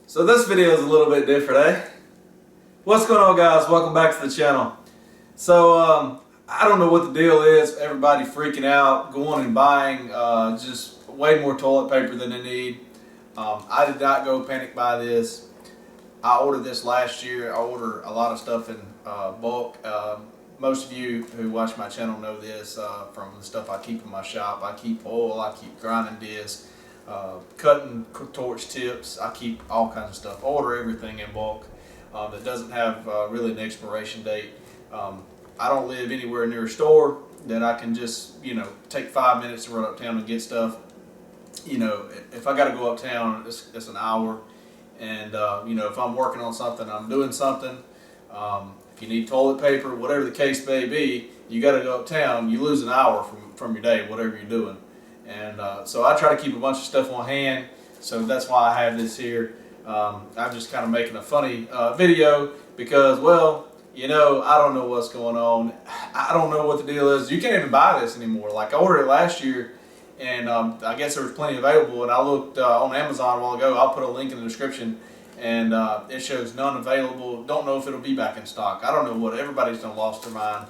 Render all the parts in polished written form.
So this video is a little bit different, eh? What's going on, guys? Welcome back to the channel. So I don't know what the deal is. Everybody freaking out, going and buying just way more toilet paper than they need. I did not go panic buy this. I ordered this last year. I order a lot of stuff in bulk. Most of you who watch my channel know this from the stuff I keep in my shop. I keep oil, I keep grinding discs, cutting torch tips. I keep all kinds of stuff. I order everything in bulk that doesn't have really an expiration date. I don't live anywhere near a store that I can just, take 5 minutes to run uptown and get stuff. If I got to go uptown, it's an hour. And, if I'm working on something, I'm doing something. If you need toilet paper, whatever the case may be, you got to go uptown. You lose an hour from your day, whatever you're doing. And so I try to keep a bunch of stuff on hand. So that's why I have this here. I'm just kind of making a funny video because, well, I don't know what's going on. I don't know what the deal is. You can't even buy this anymore. Like, I ordered it last year, and I guess there was plenty available. And I looked on Amazon a while ago. I'll put a link in the description. And it shows none available. Don't know if it'll be back in stock. I don't know what. Everybody's done lost their mind.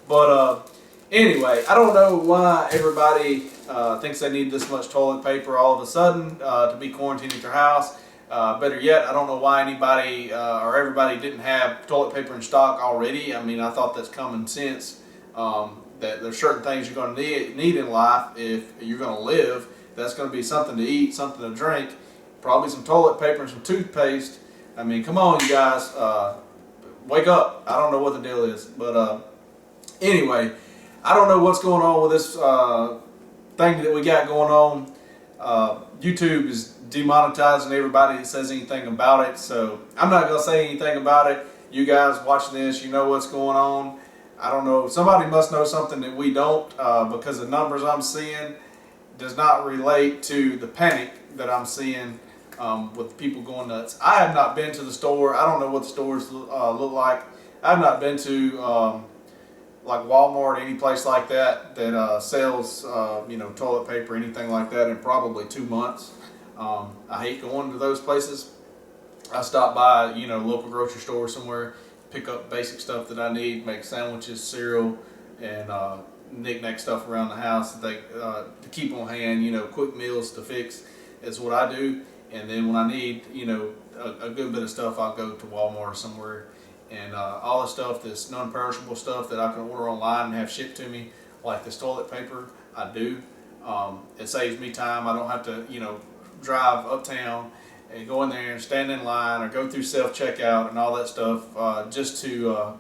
But anyway, I don't know why everybody thinks they need this much toilet paper all of a sudden to be quarantined at their house. Better yet, I don't know why anybody or everybody didn't have toilet paper in stock already. I mean, I thought that's common sense. That there's certain things you're going to need in life if you're going to live. That's going to be something to eat, something to drink. Probably some toilet paper and some toothpaste. I mean, come on, you guys. Wake up. I don't know what the deal is. But anyway, I don't know what's going on with this thing that we got going on. YouTube is demonetizing everybody that says anything about it. So I'm not going to say anything about it. You guys watching this, you know what's going on. I don't know. Somebody must know something that we don't because the numbers I'm seeing does not relate to the panic that I'm seeing with people going nuts. I have not been to the store. I don't know what the stores look like. I've not been to like Walmart or any place like that that sells toilet paper, anything like that, in probably 2 months. I hate going to those places. I stop by local grocery store somewhere, pick up basic stuff that I need, make sandwiches, cereal, and knick-knack stuff around the house to keep on hand. Quick meals to fix is what I do. And then when I need, a good bit of stuff, I'll go to Walmart or somewhere. And all the stuff that's non-perishable stuff that I can order online and have shipped to me, like this toilet paper, I do. It saves me time. I don't have to, drive uptown and go in there and stand in line or go through self-checkout and all that stuff just to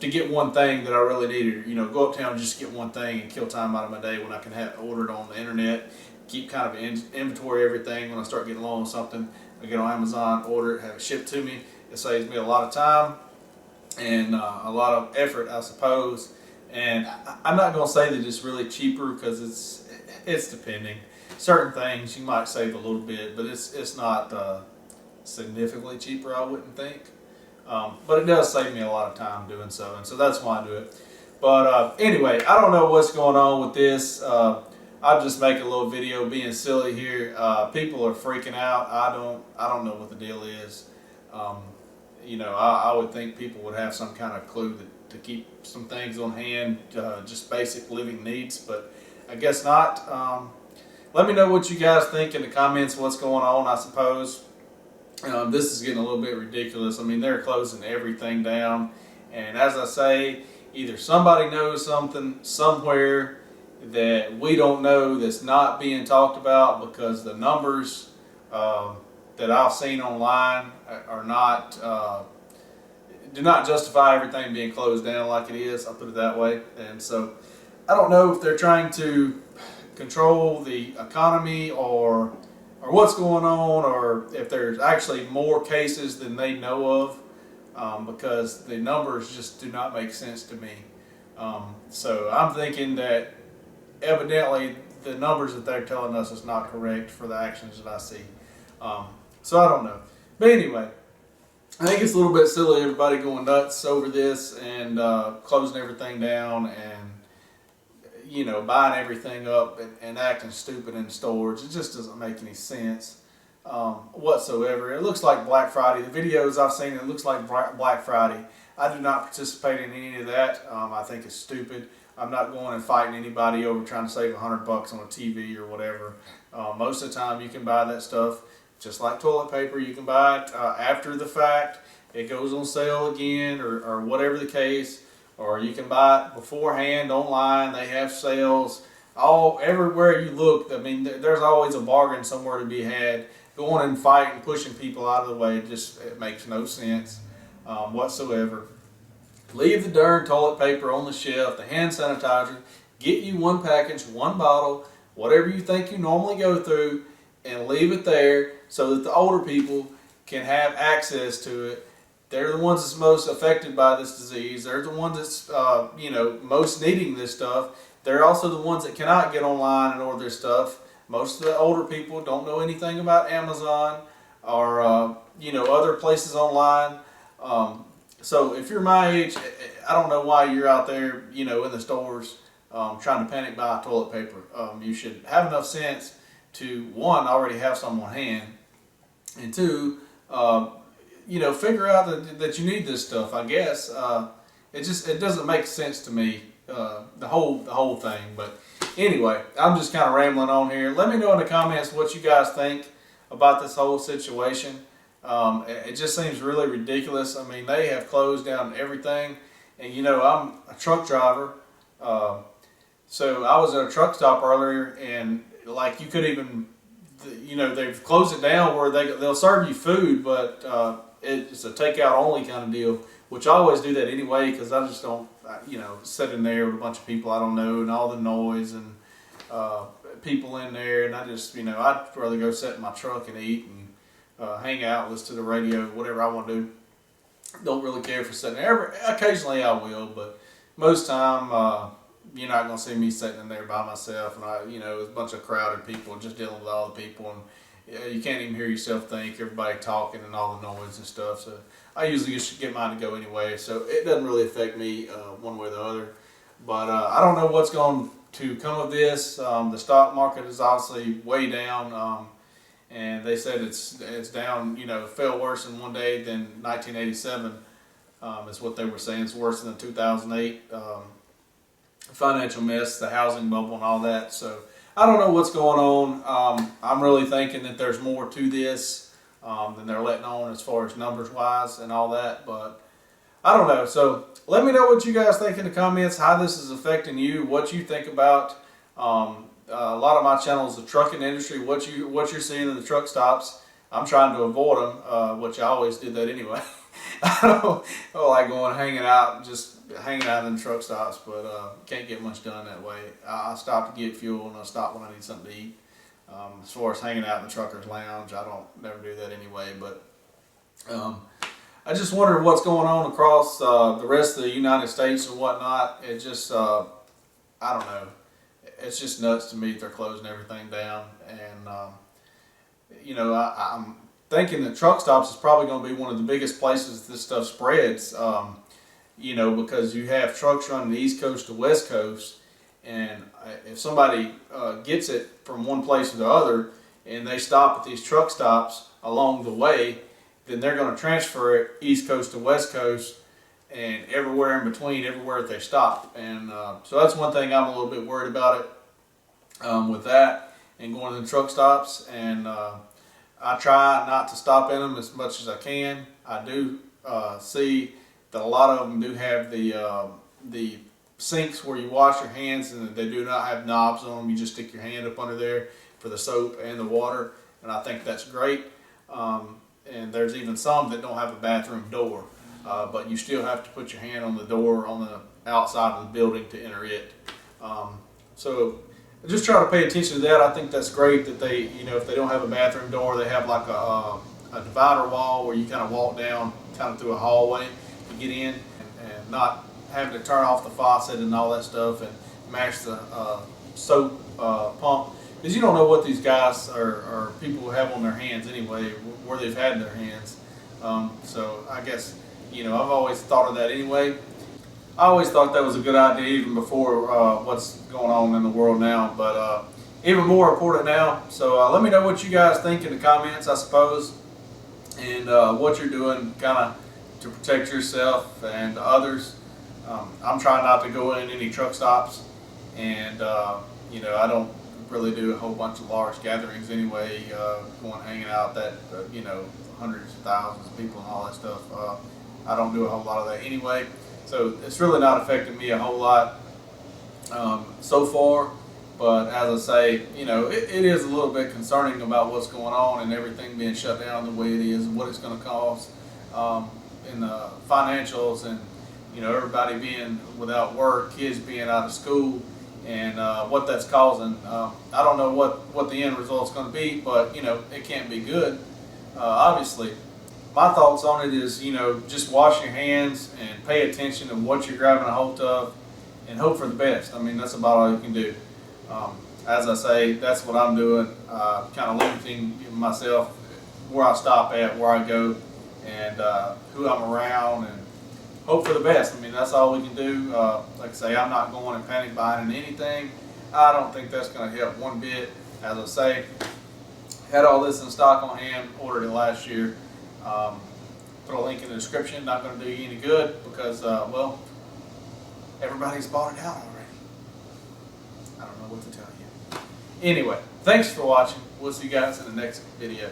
get one thing that I really needed. Go uptown and just get one thing and kill time out of my day when I can order it on the internet. Keep kind of inventory everything. When I start getting low on something, I get on Amazon, order it, have it shipped to me. It saves me a lot of time and a lot of effort, I suppose. And I'm not going to say that it's really cheaper because it's depending. Certain things you might save a little bit, but it's not significantly cheaper, I wouldn't think. But it does save me a lot of time doing so, and so that's why I do it. But anyway, I don't know what's going on with this. I'm just making a little video being silly here. People are freaking out. I don't know what the deal is. I would think people would have some kind of clue to keep some things on hand, just basic living needs, but I guess not. Let me know what you guys think in the comments, what's going on, I suppose. This is getting a little bit ridiculous. I mean, they're closing everything down. And as I say, either somebody knows something somewhere that we don't know that's not being talked about because the numbers that I've seen online are not do not justify everything being closed down like it is. I'll put it that way. And so I don't know if they're trying to control the economy or what's going on, or if there's actually more cases than they know of, because the numbers just do not make sense to me. So I'm thinking that evidently the numbers that they're telling us is not correct for the actions that I see. So I don't know. But anyway, I think it's a little bit silly, everybody going nuts over this and closing everything down and buying everything up and acting stupid in stores. It just doesn't make any sense. whatsoever. It looks like Black Friday. The videos I've seen, it looks like Black Friday. I do not participate in any of that. I think it's stupid. I'm not going and fighting anybody over trying to save $100 on a TV or whatever. Most of the time you can buy that stuff just like toilet paper. You can buy it after the fact. It goes on sale again or whatever the case. Or you can buy it beforehand online. They have sales everywhere you look. I mean, there's always a bargain somewhere to be had. Going and fighting, pushing people out of the way, it makes no sense whatsoever. Leave the darn toilet paper on the shelf, the hand sanitizer. Get you one package, one bottle, whatever you think you normally go through, and leave it there so that the older people can have access to it. They're the ones that's most affected by this disease. They're the ones that's most needing this stuff. They're also the ones that cannot get online and order their stuff. Most of the older people don't know anything about Amazon or other places online. So if you're my age, I don't know why you're out there in the stores trying to panic buy toilet paper. You should have enough sense to, one, already have some on hand, and two, figure out that you need this stuff. I guess it doesn't make sense to me, the whole thing. But anyway, I'm just kind of rambling on here. Let me know in the comments what you guys think about this whole situation. It just seems really ridiculous. I mean, they have closed down everything, and I'm a truck driver, so I was at a truck stop earlier, and like you could even, they've closed it down where they'll serve you food, but it's a takeout only kind of deal, which I always do that anyway because I just don't, sit in there with a bunch of people I don't know and all the noise and people in there, and I just, I'd rather go sit in my truck and eat and hang out, listen to the radio, whatever I want to do. Don't really care for sitting there. Occasionally I will, but most time you're not going to see me sitting in there by myself, and it's a bunch of crowded people just dealing with all the people, and you can't even hear yourself think, everybody talking and all the noise and stuff. So I usually just get mine to go anyway, so it doesn't really affect me one way or the other. But I don't know what's going to come of this. The stock market is obviously way down. And they said it's down, fell worse in one day than 1987, is what they were saying. It's worse than the 2008 financial mess, the housing bubble and all that. So I don't know what's going on. I'm really thinking that there's more to this than they're letting on as far as numbers wise and all that. But I don't know. So let me know what you guys think in the comments, how this is affecting you, what you think about a lot of my channel is the trucking industry. What you're seeing in the truck stops, I'm trying to avoid them, which I always did that anyway. I don't like going hanging out in the truck stops, but can't get much done that way. I stop to get fuel, and I stop when I need something to eat. As far as hanging out in the trucker's lounge, I don't never do that anyway. But I just wonder what's going on across the rest of the United States and whatnot. It just I don't know. It's just nuts to me that they're closing everything down, and I'm thinking that truck stops is probably going to be one of the biggest places this stuff spreads. Because you have trucks running the East Coast to West Coast, and if somebody gets it from one place to the other, and they stop at these truck stops along the way, then they're going to transfer it East Coast to West Coast, and everywhere in between, everywhere that they stop. And so that's one thing I'm a little bit worried about it with that and going to the truck stops. And I try not to stop in them as much as I can. I do see that a lot of them do have the sinks where you wash your hands, and they do not have knobs on them. You just stick your hand up under there for the soap and the water, and I think that's great. And there's even some that don't have a bathroom door. But you still have to put your hand on the door on the outside of the building to enter it. So just try to pay attention to that. I think that's great that they, if they don't have a bathroom door, they have like a divider wall where you kind of walk down kind of through a hallway to get in, and not having to turn off the faucet and all that stuff and mash the soap pump. Because you don't know what these guys or people have on their hands anyway, where they've had their hands. So I guess, I've always thought of that anyway. I always thought that was a good idea even before what's going on in the world now. But even more important now. So let me know what you guys think in the comments, I suppose, and what you're doing kind of to protect yourself and others. I'm trying not to go in any truck stops, and I don't really do a whole bunch of large gatherings anyway, going hanging out that hundreds of thousands of people and all that stuff. I don't do a whole lot of that anyway, so it's really not affecting me a whole lot so far. But as I say, it is a little bit concerning about what's going on and everything being shut down the way it is and what it's going to cost in the financials, and everybody being without work, kids being out of school, and what that's causing. I don't know what the end result's going to be, but it can't be good. Obviously, my thoughts on it is just wash your hands and pay attention to what you're grabbing a hold of, and hope for the best. I mean, that's about all you can do. As I say, that's what I'm doing. Kind of limiting myself where I stop at, where I go, and who I'm around, and hope for the best. I mean, that's all we can do. Like I say, I'm not going and panic buying anything. I don't think that's going to help one bit. As I say, had all this in stock on hand, ordered it last year. Put a link in the description. Not going to do you any good because, well, everybody's bought it out already. I don't know what to tell you. Anyway, thanks for watching. We'll see you guys in the next video.